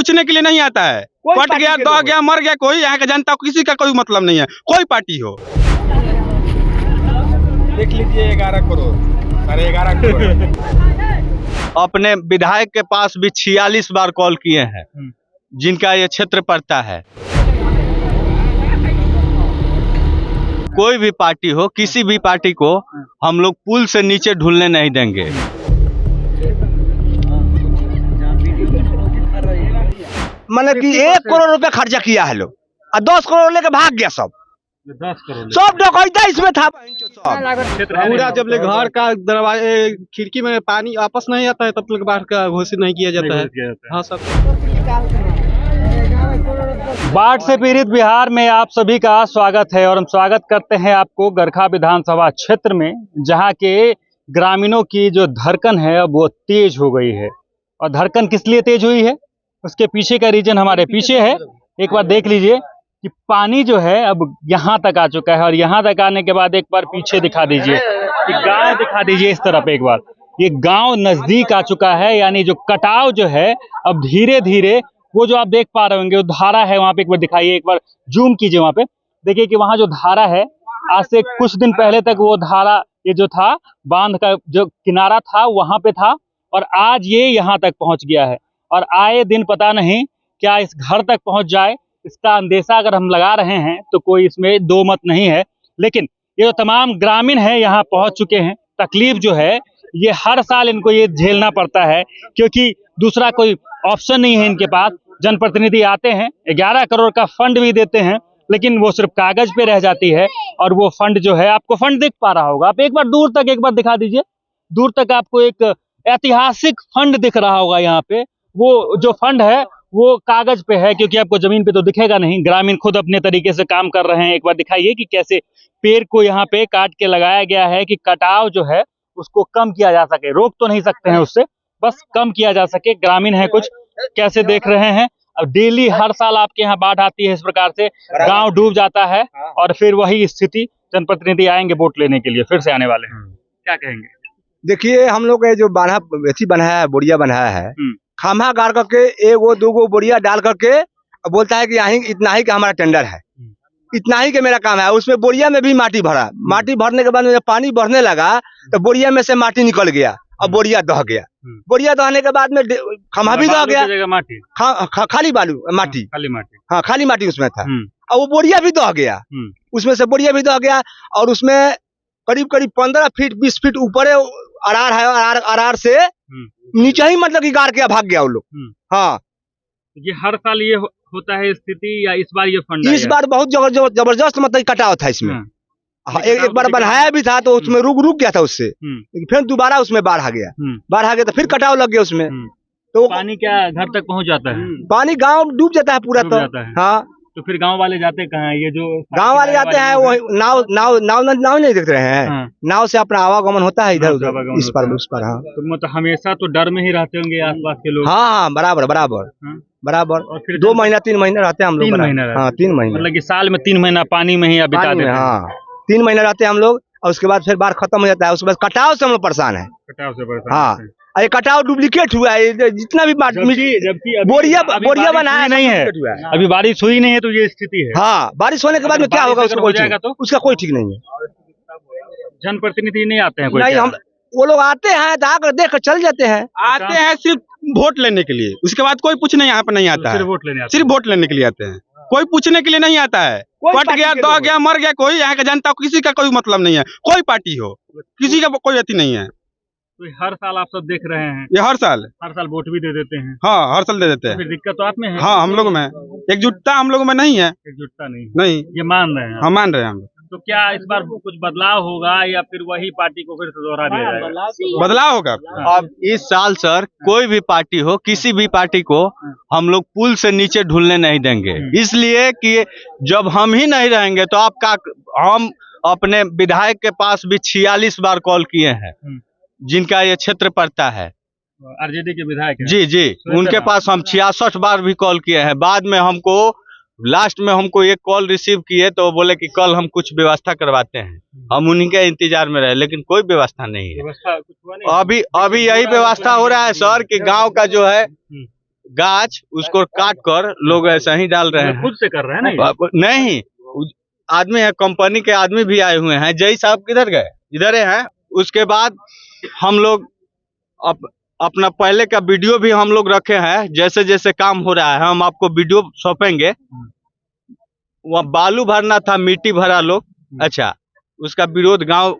पूछने के लिए नहीं आता है। कट गया, दह गया, मर गया, कोई यहाँ का जनता को किसी का कोई मतलब नहीं है, कोई पार्टी हो। देख लीजिए 11 करोड़, 11.5 करोड़। अपने विधायक के पास भी 46 बार कॉल किए हैं, जिनका ये क्षेत्र पड़ता है। कोई भी पार्टी हो, किसी भी पार्टी को हम लोग पुल से नीचे ढुलने नहीं देंगे। मैंने कि 1 करोड़ रुपया खर्चा किया है लोग और 10 करोड़ लेके भाग गया सब। 10 करोड़ सब डकैता इसमें था। पूरा जब ले घर का दरवाजे खिड़की में पानी वापस नहीं आता है तब तक बाढ़ का घोषित नहीं किया जाता है। हाँ सर। बाढ़ से पीड़ित बिहार में आप सभी का स्वागत है और हम स्वागत करते हैं आपको गरखा विधानसभा क्षेत्र में, जहां के ग्रामीणों की जो धड़कन है अब वो तेज हो गई है। और धड़कन किस लिए तेज हुई है, उसके पीछे का रीजन हमारे पीछे है। एक बार देख लीजिए कि पानी जो है अब यहाँ तक आ चुका है और यहाँ तक आने के बाद एक बार पीछे दिखा दीजिए कि गांव दिखा दीजिए इस तरफ एक बार। ये गांव नजदीक आ चुका है, यानी जो कटाव जो है अब धीरे धीरे वो जो आप देख पा रहे होंगे वो धारा है वहाँ पे, एक बार दिखाइए, एक बार जूम कीजिए वहाँ पे, देखिए कि वहाँ जो धारा है आज से कुछ दिन पहले तक वो धारा ये जो था बांध का जो किनारा था वहाँ पे था और आज ये यहाँ तक पहुँच गया है। और आए दिन पता नहीं क्या इस घर तक पहुँच जाए, इसका अंदेशा अगर हम लगा रहे हैं तो कोई इसमें दो मत नहीं है। लेकिन ये जो तमाम ग्रामीण हैं यहाँ पहुँच चुके हैं, तकलीफ जो है ये हर साल इनको ये झेलना पड़ता है क्योंकि दूसरा कोई ऑप्शन नहीं है इनके पास। जनप्रतिनिधि आते हैं, 11 करोड़ का फंड भी देते हैं, लेकिन वो सिर्फ कागज पे रह जाती है। और वो फंड जो है, आपको फंड दिख पा रहा होगा, आप एक बार दूर तक एक बार दिखा दीजिए, दूर तक आपको एक ऐतिहासिक फंड दिख रहा होगा। यहाँ पे वो जो फंड है वो कागज पे है क्योंकि आपको जमीन पे तो दिखेगा नहीं। ग्रामीण खुद अपने तरीके से काम कर रहे हैं। एक बार दिखाइए कि कैसे पेड़ को यहाँ पे काट के लगाया गया है कि कटाव जो है उसको कम किया जा सके। रोक तो नहीं सकते हैं उससे, बस कम किया जा सके। ग्रामीण है कुछ कैसे देख रहे हैं। अब डेली हर साल आपके यहाँ बाढ़ आती है, इस प्रकार से गांव डूब जाता है और फिर वही स्थिति, जनप्रतिनिधि आएंगे वोट लेने के लिए, फिर से आने वाले हैं, क्या कहेंगे? देखिए हम लोग जो बनाया है, बोरिया बनाया है, खामा गाड़ करके 1 2 बोरिया डाल करके बोलता है कि यहीं इतना ही का हमारा टेंडर है, इतना ही के मेरा काम है। उसमें बोरिया में भी माटी भरा, माटी भरने के बाद में पानी बढ़ने लगा तो बोरिया में से माटी निकल गया और बोरिया दह गया। बोरिया दहने के बाद में खम्हा भी दह गया, माटी खाली बालू माटी, खाली माटी, हाँ खाली माटी उसमें था और वो बोरिया भी दह गया। उसमें से बोरिया भी दह गया और उसमें करीब 15 फीट 20 फीट ऊपर अरार है, अरार से नीचे ही मतलब कि गाड़ के भाग गया वो लोग। हाँ, ये हर साल ये होता है स्थिति या इस बार ये फंड? इस बार बहुत जबरदस्त मतलब कटाव था इसमें। एक बार बनाया भी था तो उसमें रुक गया था उससे, फिर दोबारा उसमें बाढ़ आ गया तो फिर कटाव लग गया उसमें। तो पानी क्या घर तक पहुंच जाता है? पानी गांव डूब जाता है पूरा। तो हाँ, तो फिर गांव वाले जाते कहाँ हैं? ये जो गांव वाले जाते हैं वो नाव नहीं देख रहे हैं, नाव से अपना आवागमन होता है इधर उधर इस पर उस पर। हाँ, तो मतलब हमेशा तो डर में ही रहते होंगे आसपास के लोग? हाँ, बराबर। और फिर 2 महीना 3 महीना रहते हैं हम लोग। 3 महीना? हाँ, 3 महीना, मतलब कि साल में 3 महीना पानी में ही बिता देते हैं। हाँ, 3 महीना रहते हैं हम लोग और उसके बाद फिर बाढ़ खत्म हो जाता है। उसके बाद कटाव से हम लोग परेशान है। कटाव से परेशान? हाँ, अरे कटाव डुप्लीकेट हुआ है जितना भी बोरिया बनाया नहीं है, अभी बारिश हुई नहीं है तो ये स्थिति है। हाँ, बारिश होने के बाद में क्या होगा उसका कोई ठीक नहीं है। जनप्रतिनिधि नहीं आते हैं? नहीं, हम वो लोग आते हैं आकर देख कर चल जाते हैं। आते हैं सिर्फ वोट लेने के लिए, उसके बाद कोई पूछने यहाँ पे नहीं आता है। सिर्फ वोट लेने के लिए आते हैं, कोई पूछने के लिए नहीं आता है। कट गया, दह गया, मर गया, कोई यहाँ का जनता को किसी का कोई मतलब नहीं है, कोई पार्टी हो, किसी का कोई अति नहीं है। तो हर साल आप सब देख रहे हैं? ये हर साल वोट भी दे देते हैं? हाँ, हर साल दे देते हैं। फिर दिक्कत तो आप में है? हाँ, हम लोग में एकजुटता हम लोग में नहीं है। एकजुटता नहीं, ये मान रहे हैं? हम मान रहे हैं हम लोग। तो क्या इस बार कुछ बदलाव होगा या फिर वही पार्टी को फिर से दोहरा दिया जाएगा? बदलाव होगा। अब इस साल सर कोई भी पार्टी हो, किसी भी पार्टी को हम लोग पुल से नीचे ढुलने नहीं देंगे, इसलिए कि जब हम ही नहीं रहेंगे तो आपका, हम अपने विधायक के पास भी 46 बार कॉल किए हैं, जिनका ये क्षेत्र पड़ता है। आरजेडी के विधायक हैं? जी, उनके पास हम 66 बार भी कॉल किए हैं। बाद में हमको लास्ट में हमको एक कॉल रिसीव किए तो बोले कि कल हम कुछ व्यवस्था करवाते हैं। हम उन्हीं के इंतजार में रहे, लेकिन कोई व्यवस्था नहीं है। अभी यही व्यवस्था हो रहा है सर कि गांव का जो है गाछ उसको काट कर लोग ऐसा ही डाल रहे हैं। खुद से कर रहे हैं ना ये? नहीं, आदमी है, कंपनी के आदमी भी आए हुए हैं। जय साहब किधर गए? इधर हैं। उसके बाद हम लोग अपना पहले का वीडियो भी हम लोग रखे हैं। जैसे जैसे काम हो रहा है हम आपको वीडियो सौंपेंगे। वहाँ बालू भरना था, मिट्टी भरा लोग। अच्छा, उसका विरोध गांव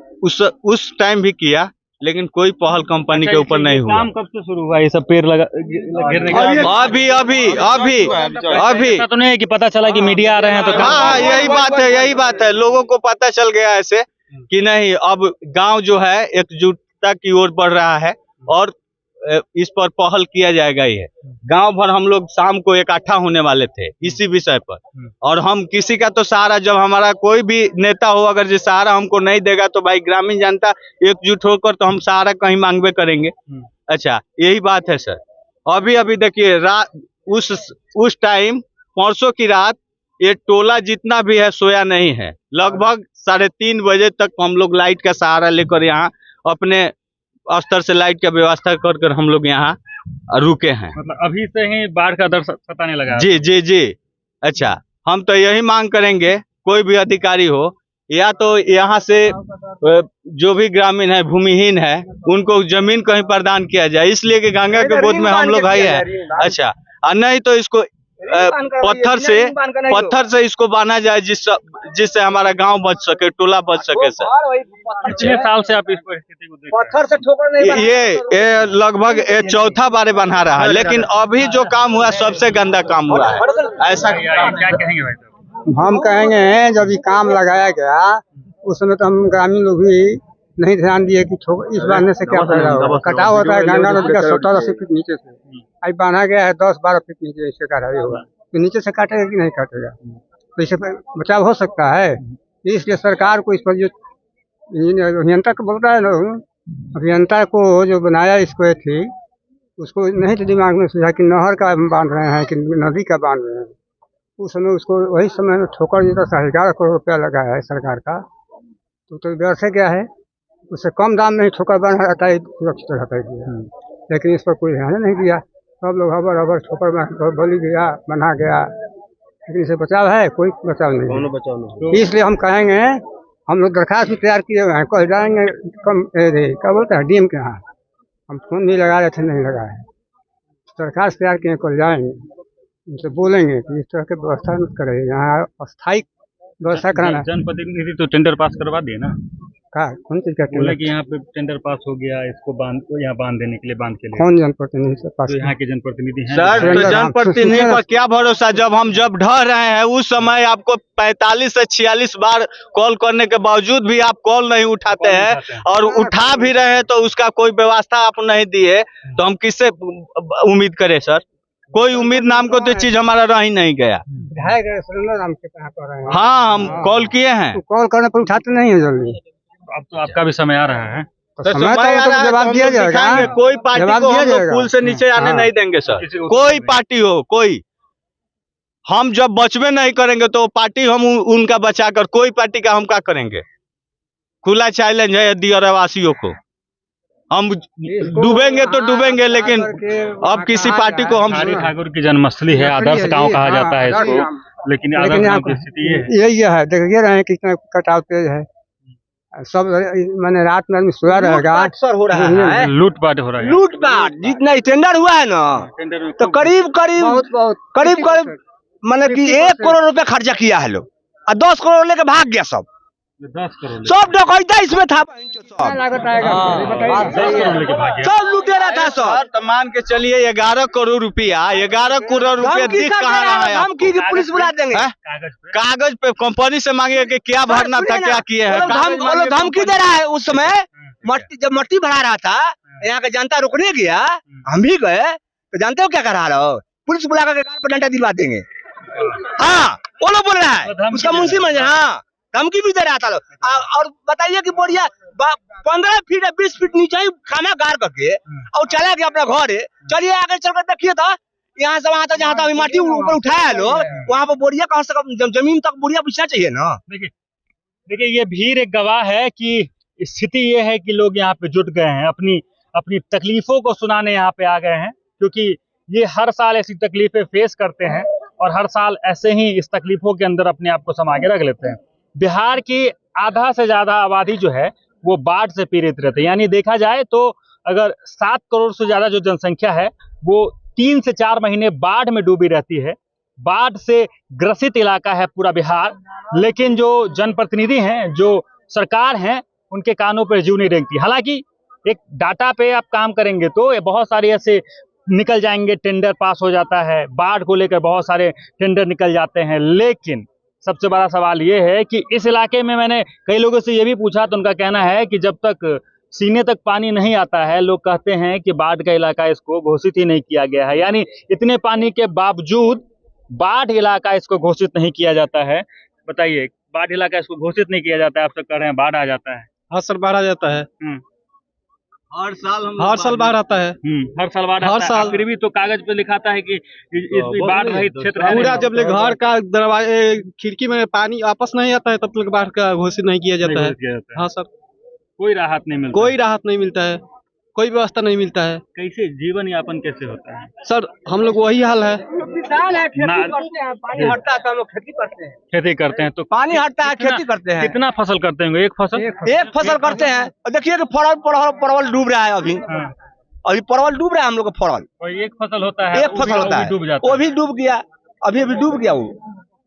उस टाइम भी किया, लेकिन कोई पहल कंपनी के ऊपर नहीं हुआ। काम कब से शुरू हुआ ये सब पेड़ गिरने का? अभी ऐसा तो नहीं है कि पता चला कि मीडिया आ रहे हैं तो हाँ, यही बात है। लोगों को पता चल गया ऐसे कि नहीं, अब गांव जो है एकजुटता की ओर बढ़ रहा है और इस पर पहल किया जाएगा। ये गांव भर हम लोग शाम को इकट्ठा होने वाले थे इसी विषय पर। और हम किसी का तो सहारा, जब हमारा कोई भी नेता हो अगर जो सहारा हमको नहीं देगा तो भाई ग्रामीण जनता एकजुट होकर तो हम सहारा कहीं मांगवे करेंगे। अच्छा, यही बात है सर। अभी देखिए, उस टाइम परसों की रात ये टोला जितना भी है सोया नहीं है। लगभग 3:30 बजे तक हम लोग लाइट का सहारा लेकर यहाँ अपने स्तर से लाइट का व्यवस्था कर हम लोग यहाँ रुके हैं। मतलब अभी से ही बाढ़ का डर सताने लगा? जी। अच्छा, हम तो यही मांग करेंगे, कोई भी अधिकारी हो या तो यहाँ से जो भी ग्रामीण है, भूमिहीन है, उनको जमीन कहीं प्रदान किया जाए, इसलिए कि गंगा के गोद में हम लोग है। अच्छा, और नहीं तो इसको पत्थर से इसको बांधा जाए, जिससे हमारा गांव बच सके, टोला बच सके। सर, कितने साल से आप इस परिस्थिति को देख रहे हैं? पत्थर से ठोकर नहीं ये लगभग चौथा बार बना रहा है, लेकिन अभी जो काम हुआ सबसे गंदा काम हुआ है। ऐसा क्या कहेंगे भाई साहब? हम कहेंगे जब ये काम लगाया गया उस समय तो हम ग्रामीण लोग भी नहीं ध्यान दिए कि इस बांधने से क्या फायदा होगा। कटाव होता है गंगा नदी का 17-80 फीट नीचे से, अब बांधा गया है 10-12 फीट नीचे, इससे कार्रवाई होगा तो नीचे से काटेगा कि नहीं काटेगा, तो इससे बचाव हो सकता है। इसलिए सरकार को इस पर जो अभियंता को बोलता है लोग, अभियंता को जो बनाया इसको थी उसको नहीं तो दिमाग में सोचा कि नहर का बांध रहे हैं कि नदी का बांध रहे हैं। उस समय उसको वही समय में ठोकर जो 11 करोड़ रुपया लगा है सरकार का, तो व्यवस्था क्या है, उससे कम दाम में ठोकर बना रहता है, सुरक्षित रहता है। लेकिन इस पर कोई ध्यान नहीं दिया, सब लोग हबर ठोकर बली गया, बना गया, लेकिन इससे बचाव है? कोई बचाव नहीं। इसलिए हम कहेंगे, हम लोग दरखास्त भी तैयार किए हुए हैं, कल जाएंगे क्या बोलते हैं डीएम के यहाँ, हम फोन भी लगा रहे थे, नहीं लगा है, दरखास्त तैयार किए, कल जाएंगे उनसे बोलेंगे कि इस तरह की व्यवस्था मत करें, यहाँ अस्थायी व्यवस्था कराना। जनप्रतिनिधि तो टेंडर पास करवा दिए ना? कौन चीज का बोले कि यहाँ पे टेंडर पास हो गया, इसको यहाँ बांध देने के लिए, बांध के लिए। कौन जनप्रतिनिधि से पास? तो यहाँ के जनप्रतिनिधि हैं सर, तो जनप्रतिनिधि पर क्या भरोसा, जब हम ढह रहे हैं उस समय आपको 45 से 46 बार कॉल करने के बावजूद भी आप कॉल नहीं उठाते हैं, और उठा भी रहे हैं तो उसका कोई व्यवस्था आप नहीं दिए, तो हम किससे उम्मीद करें सर? कोई उम्मीद नाम को तो चीज हमारा रह ही नहीं गया। हाँ, हम कॉल किए हैं, कॉल करने पर उठाते नहीं है जल्दी। अब तो आपका भी समय आ रहा है, तो जवाब दिया जाएगा। कोई पार्टी को हम लोग पुल से नीचे आने नहीं देंगे सर, कोई पार्टी हो, कोई। हम जब बचवे नहीं करेंगे तो पार्टी हम उनका बचाकर, कोई पार्टी का हम क्या करेंगे? खुला चैलेंज है दियरवासियों को, हम डूबेंगे तो डूबेंगे, लेकिन अब किसी पार्टी को हम। ठाकुर की जन्मस्थली है, आदर्श गांव कहा जाता है इसको, लेकिन आदर्श गांव की स्थिति यही है, देखिए रहे हैं कितना कटाव तेज है, सब मैंने रात में सोया रहेगा, हो रहा है, लूटपाट हो रहा है, लूटपाट जितना टेंडर हुआ है ना, तो करीब मैंने कि 1 करोड़ रुपया खर्चा किया है लोग, और 10 करोड़ लेके भाग गया सब। 10 करोड़ सब डकैता इसमें था, सब लुटेरा था सब। तो मान के चलिए 11 करोड़ रुपया दिख कहाँ रहा है? हम की पुलिस बुला देंगे, कागज पे कंपनी से मांगे कि क्या भरना था, क्या किए हैं। धमकी दे रहा है। उस समय जब मट्टी भरा रहा था, यहाँ का जनता रुकने गया, हम भी गए, तो जानते हो क्या करा रहा हो? पुलिस बुला कर गाल पर डंडा दिलवा देंगे। हाँ, वो लोग बोल रहा है, उसका मुंशी मैनेजर, हाँ धमकी भी दे रहा था। और बताइए कि बोरिया 15 फीट 20 फीट नीचे ही खाना गाड़ करके और चला गया अपना घर। चलिए आगे चल कर देखिए तो यहाँ से वहां तक, जहाँ तक माटी ऊपर उठाया है लोग, वहाँ पर बोरिया कहाँ से जमीन तक बोरिया बिछना चाहिए ना। देखिए ये भीड़ एक गवाह है कि स्थिति ये है कि लोग यहाँ पे जुट गए हैं, अपनी तकलीफों को सुनाने यहाँ पे आ गए हैं, क्योंकि ये हर साल ऐसी तकलीफें फेस करते हैं और हर साल ऐसे ही इस तकलीफों के अंदर अपने आप को समा के रख लेते हैं। बिहार की आधा से ज्यादा आबादी जो है वो बाढ़ से पीड़ित रहते हैं। यानी देखा जाए तो अगर 7 करोड़ से ज्यादा जो जनसंख्या है वो 3 से 4 महीने बाढ़ में डूबी रहती है। बाढ़ से ग्रसित इलाका है पूरा बिहार, लेकिन जो जनप्रतिनिधि हैं, जो सरकार हैं, उनके कानों पर जूं नहीं रेंगती। हालांकि एक डाटा पे आप काम करेंगे तो ये बहुत सारे ऐसे निकल जाएंगे, टेंडर पास हो जाता है, बाढ़ को लेकर बहुत सारे टेंडर निकल जाते हैं। लेकिन सबसे बड़ा सवाल ये है कि इस इलाके में मैंने कई लोगों से ये भी पूछा तो उनका कहना है कि जब तक सीने तक पानी नहीं आता है, लोग कहते हैं कि बाढ़ का इलाका इसको घोषित ही नहीं किया गया है। यानी इतने पानी के बावजूद बाढ़ इलाका इसको घोषित नहीं किया जाता है। बताइए, बाढ़ इलाका इसको घोषित नहीं किया जाता है, आप सब कह रहे हैं बाढ़ आ जाता है। हर साल बाढ़ आ जाता है, हर साल बाढ़ आता है, हर साल बाढ़ हर आता है। साल। फिर भी तो कागज पे लिखाता है कि बाढ़ रहित क्षेत्र है। पूरा जब ले घर का दरवाजे खिड़की में पानी वापस नहीं आता है तब तक बाढ़ का घोषित नहीं किया जाता है। हाँ सर, कोई राहत नहीं मिलता, कोई राहत नहीं मिलता है, कोई व्यवस्था नहीं मिलता है। कैसे जीवन यापन कैसे होता है सर हम लोग वही हाल है, किसान है, खेती करते हैं, पानी हटता है तो हम लोग खेती करते हैं। खेती करते हैं तो पानी हटता है, खेती करते हैं। कितना फसल करते हैं? एक फसल, एक फसल करते हैं। और देखिए कि परवल डूब रहा है अभी। अभी परवल डूब रहा है हम लोग का। परवल कोई एक फसल होता है, एक फसल होता है, डूब जाता वो भी डूब गया, अभी डूब गया वो।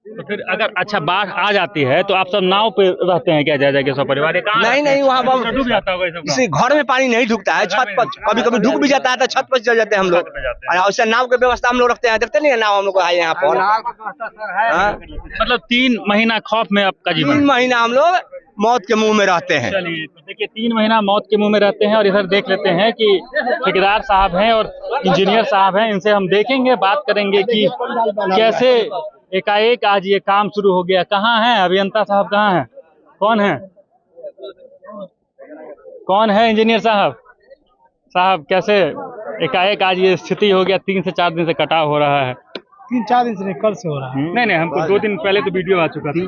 तो फिर अगर अच्छा बाढ़ आ जाती है तो आप सब नाव पे रहते हैं क्या, जा के सब परिवार? नहीं, वहाँ डूब जाता होगा सब। किसी घर में पानी नहीं ढुकता है, छत पर कभी कभी ढुक भी जाता है तो छत पर चल जाते हैं हम लोग। और उससे नाव की व्यवस्था हम लोग रखते हैं, देखते नहीं है नाव हम लोग यहाँ पर। मतलब 3 महीना खौफ में आपका जीवन? 3 महीना हम लोग मौत के मुंह में रहते हैं। चलिए, तो देखिए 3 महीना मौत के मुंह में रहते हैं। और इधर देख लेते हैं कि ठेकेदार साहब हैं और इंजीनियर साहब हैं, इनसे हम देखेंगे, बात करेंगे कि कैसे एकाएक आज ये काम शुरू हो गया। कहाँ हैं अभियंता साहब, कहाँ हैं? कौन है इंजीनियर साहब कैसे एकाएक आज ये स्थिति हो गया? 3 से 4 दिन से कटाव हो रहा है। 3-4 दिन से कल से हो रहा है। नहीं, हमको 2 दिन पहले तो वीडियो आ चुका था।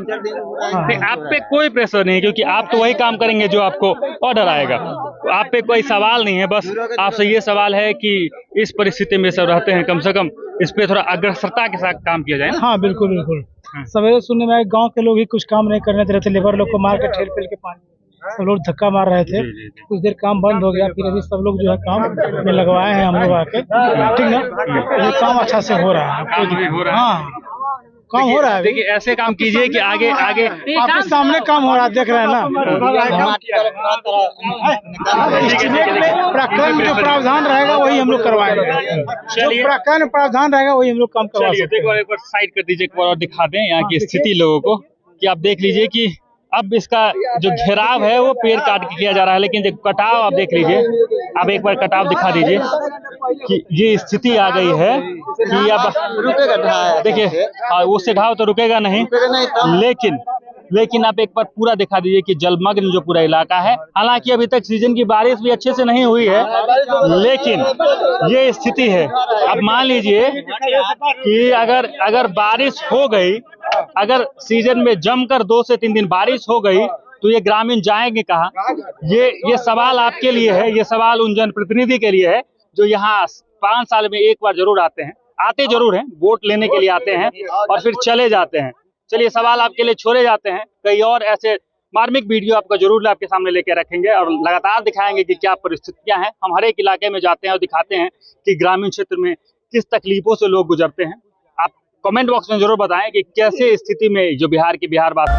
नहीं, आप पे कोई प्रेशर नहीं, क्योंकि आप तो वही काम करेंगे जो आपको ऑर्डर आएगा। तो आप पे कोई सवाल नहीं है, बस आपसे ये सवाल है कि इस परिस्थिति में सब रहते हैं, कम से कम इस पे थोड़ा अग्रसरता के साथ काम किया जाए ना। हाँ बिल्कुल। सवेरे सुनने में आए गांव के लोग ही कुछ काम नहीं करने दे रहे थे, लेबर लोग को मार के ठेल पेल के पानी सब लोग धक्का मार रहे थे। कुछ देर काम बंद हो गया, फिर अभी सब लोग जो है काम में लगवाए हैं हम लोग आके, ठीक ना। ये काम अच्छा से हो रहा है, हाँ काम हो रहा है। देखिए ऐसे काम कीजिए कि आगे आपके सामने काम हो रहा है, देख रहे हैं ना। प्रकरण में जो प्रावधान रहेगा वही हम लोग करवाएंगे, जो प्रकरण में प्रावधान रहेगा वही हम लोग काम करवा सकते हैं। देखो एक बार साइड कर दीजिए, एक बार और दिखा दें यहाँ की स्थिति लोगों को, कि आप देख लीजिए कि अब इसका जो घेराव है वो पेड़ काट के किया जा रहा है, लेकिन जो कटाव आप देख लीजिए, आप एक बार कटाव दिखा दीजिए कि ये स्थिति आ गई है कि अब रुकेगा। देखिए उससे ढाव तो रुकेगा नहीं, लेकिन आप एक बार पूरा दिखा दीजिए कि जलमग्न जो पूरा इलाका है। हालांकि अभी तक सीजन की बारिश भी अच्छे से नहीं हुई है, लेकिन ये स्थिति है। अब मान लीजिए कि अगर बारिश हो गई, अगर सीजन में जमकर 2 से 3 दिन बारिश हो गई तो ये ग्रामीण जाएंगे कहाँ? ये सवाल आपके लिए है, ये सवाल उन जनप्रतिनिधि के लिए है जो यहाँ 5 साल में एक बार जरूर आते जरूर हैं, वोट लेने के लिए आते हैं और फिर चले जाते हैं। चलिए सवाल आपके लिए छोड़े जाते हैं, कई और ऐसे मार्मिक वीडियो आपका जरूर आपके सामने लेके रखेंगे और लगातार दिखाएंगे कि क्या परिस्थितियां हैं। हम हर एक इलाके में जाते हैं और दिखाते हैं कि ग्रामीण क्षेत्र में किस तकलीफों से लोग गुजरते हैं। आप कमेंट बॉक्स में जरूर बताएं कि कैसे स्थिति में जो बिहार बात